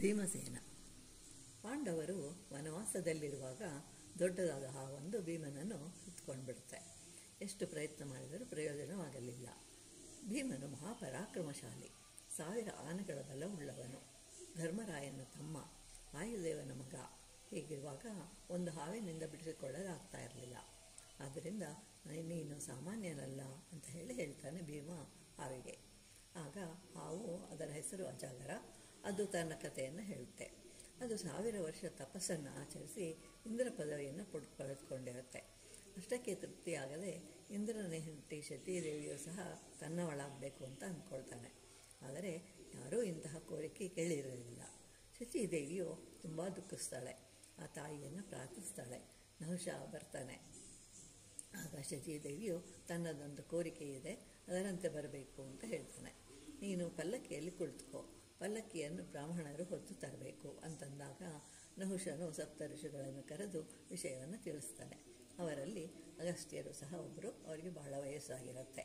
ಭೀಮಸೇನ. ಪಾಂಡವರು ವನವಾಸದಲ್ಲಿರುವಾಗ ದೊಡ್ಡದಾದ ಹಾವೊಂದು ಭೀಮನನ್ನು ಸುತ್ತಕೊಂಡು ಬಿಡುತ್ತೆ. ಎಷ್ಟು ಪ್ರಯತ್ನ ಮಾಡಿದರೂ ಪ್ರಯೋಜನವಾಗಲಿಲ್ಲ. ಭೀಮನು ಮಹಾಪರಾಕ್ರಮಶಾಲಿ, 1000 ಆನೆಗಳ ಬಲವುಳ್ಳವನು, ಧರ್ಮರಾಯನ ತಮ್ಮ, ವಾಯುದೇವನ ಮಗ. ಹೀಗಿರುವಾಗ ಒಂದು ಹಾವಿನಿಂದ ಬಿಡಿಸಿಕೊಳ್ಳಲಾಗ್ತಾ ಇರಲಿಲ್ಲ. ಆದ್ದರಿಂದ ನೀನು ಸಾಮಾನ್ಯನಲ್ಲ ಅಂತ ಹೇಳ್ತಾನೆ ಭೀಮ ಹಾವಿಗೆ. ಆಗ ಹಾವು, ಅದರ ಹೆಸರು ಅಜಾಗರ, ಅದು ತನ್ನ ಕಥೆಯನ್ನು ಹೇಳುತ್ತೆ. ಅದು 1000 ವರ್ಷ ತಪಸ್ಸನ್ನು ಆಚರಿಸಿ ಇಂದ್ರ ಪದವಿಯನ್ನು ಪಡೆದುಕೊಂಡಿರುತ್ತೆ. ಅಷ್ಟಕ್ಕೆ ತೃಪ್ತಿಯಾಗದೆ ಇಂದ್ರನ ಹೆಂಡತಿ ಶಚೀದೇವಿಯು ಸಹ ತನ್ನವಳಾಗಬೇಕು ಅಂತ ಅಂದ್ಕೊಳ್ತಾನೆ. ಆದರೆ ಯಾರೂ ಇಂತಹ ಕೋರಿಕೆ ಕೇಳಿರಲಿಲ್ಲ. ಶಚೀದೇವಿಯು ತುಂಬ ದುಃಖಿಸ್ತಾಳೆ. ಆ ತಾಯಿಯನ್ನು ಪ್ರಾರ್ಥಿಸ್ತಾಳೆ. ನಹುಷ ಬರ್ತಾನೆ. ಆಗ ಶಚೀದೇವಿಯು ತನ್ನದೊಂದು ಕೋರಿಕೆ ಇದೆ, ಅದರಂತೆ ಬರಬೇಕು ಅಂತ ಹೇಳ್ತಾನೆ. ನೀನು ಪಲ್ಲಕ್ಕಿಯಲ್ಲಿ ಕುಳಿತುಕೋ, ಪಲ್ಲಕ್ಕಿಯನ್ನು ಬ್ರಾಹ್ಮಣರು ಹೊತ್ತು ತರಬೇಕು ಅಂತಂದಾಗ ನಹುಷನು ಸಪ್ತ ಋಷಿಗಳನ್ನು ಕರೆದು ವಿಷಯವನ್ನು ತಿಳಿಸ್ತಾನೆ. ಅವರಲ್ಲಿ ಅಗಸ್ತ್ಯರು ಸಹ ಒಬ್ಬರು. ಅವರಿಗೆ ಬಹಳ ವಯಸ್ಸಾಗಿರುತ್ತೆ.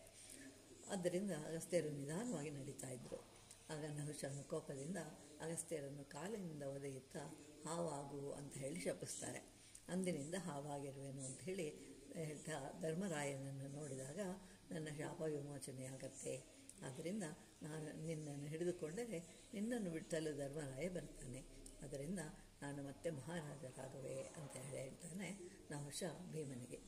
ಆದ್ದರಿಂದ ಅಗಸ್ತ್ಯರು ನಿಧಾನವಾಗಿ ನಡೀತಾ ಇದ್ದರು. ಆಗ ನಹುಷನು ಕೋಪದಿಂದ ಅಗಸ್ತ್ಯರನ್ನು ಕಾಲಿನಿಂದ ಒದೆಯುತ್ತಾ ಹಾವಾಗು ಅಂತ ಹೇಳಿ ಶಪಿಸ್ತಾರೆ. ಅಂದಿನಿಂದ ಹಾವಾಗಿರುವೆನು ಅಂತ ಹೇಳಿ ಧರ್ಮರಾಯನನ್ನು ನೋಡಿದಾಗ ನನ್ನ ಶಾಪ ವಿಮೋಚನೆಯಾಗತ್ತೆ. ಆದ್ದರಿಂದ ನಾನು ನಿನ್ನನ್ನು ಹಿಡಿದುಕೊಂಡರೆ ನಿನ್ನನ್ನು ಬಿಟ್ಟಲು ಧರ್ಮರಾಯ ಬರ್ತಾನೆ. ಅದರಿಂದ ನಾನು ಮತ್ತೆ ಮಹಾರಾಜರಾಗುವೆ ಅಂತ ಹೇಳ್ತಾನೆ ನಹುಷ ಭೀಮನಿಗೆ.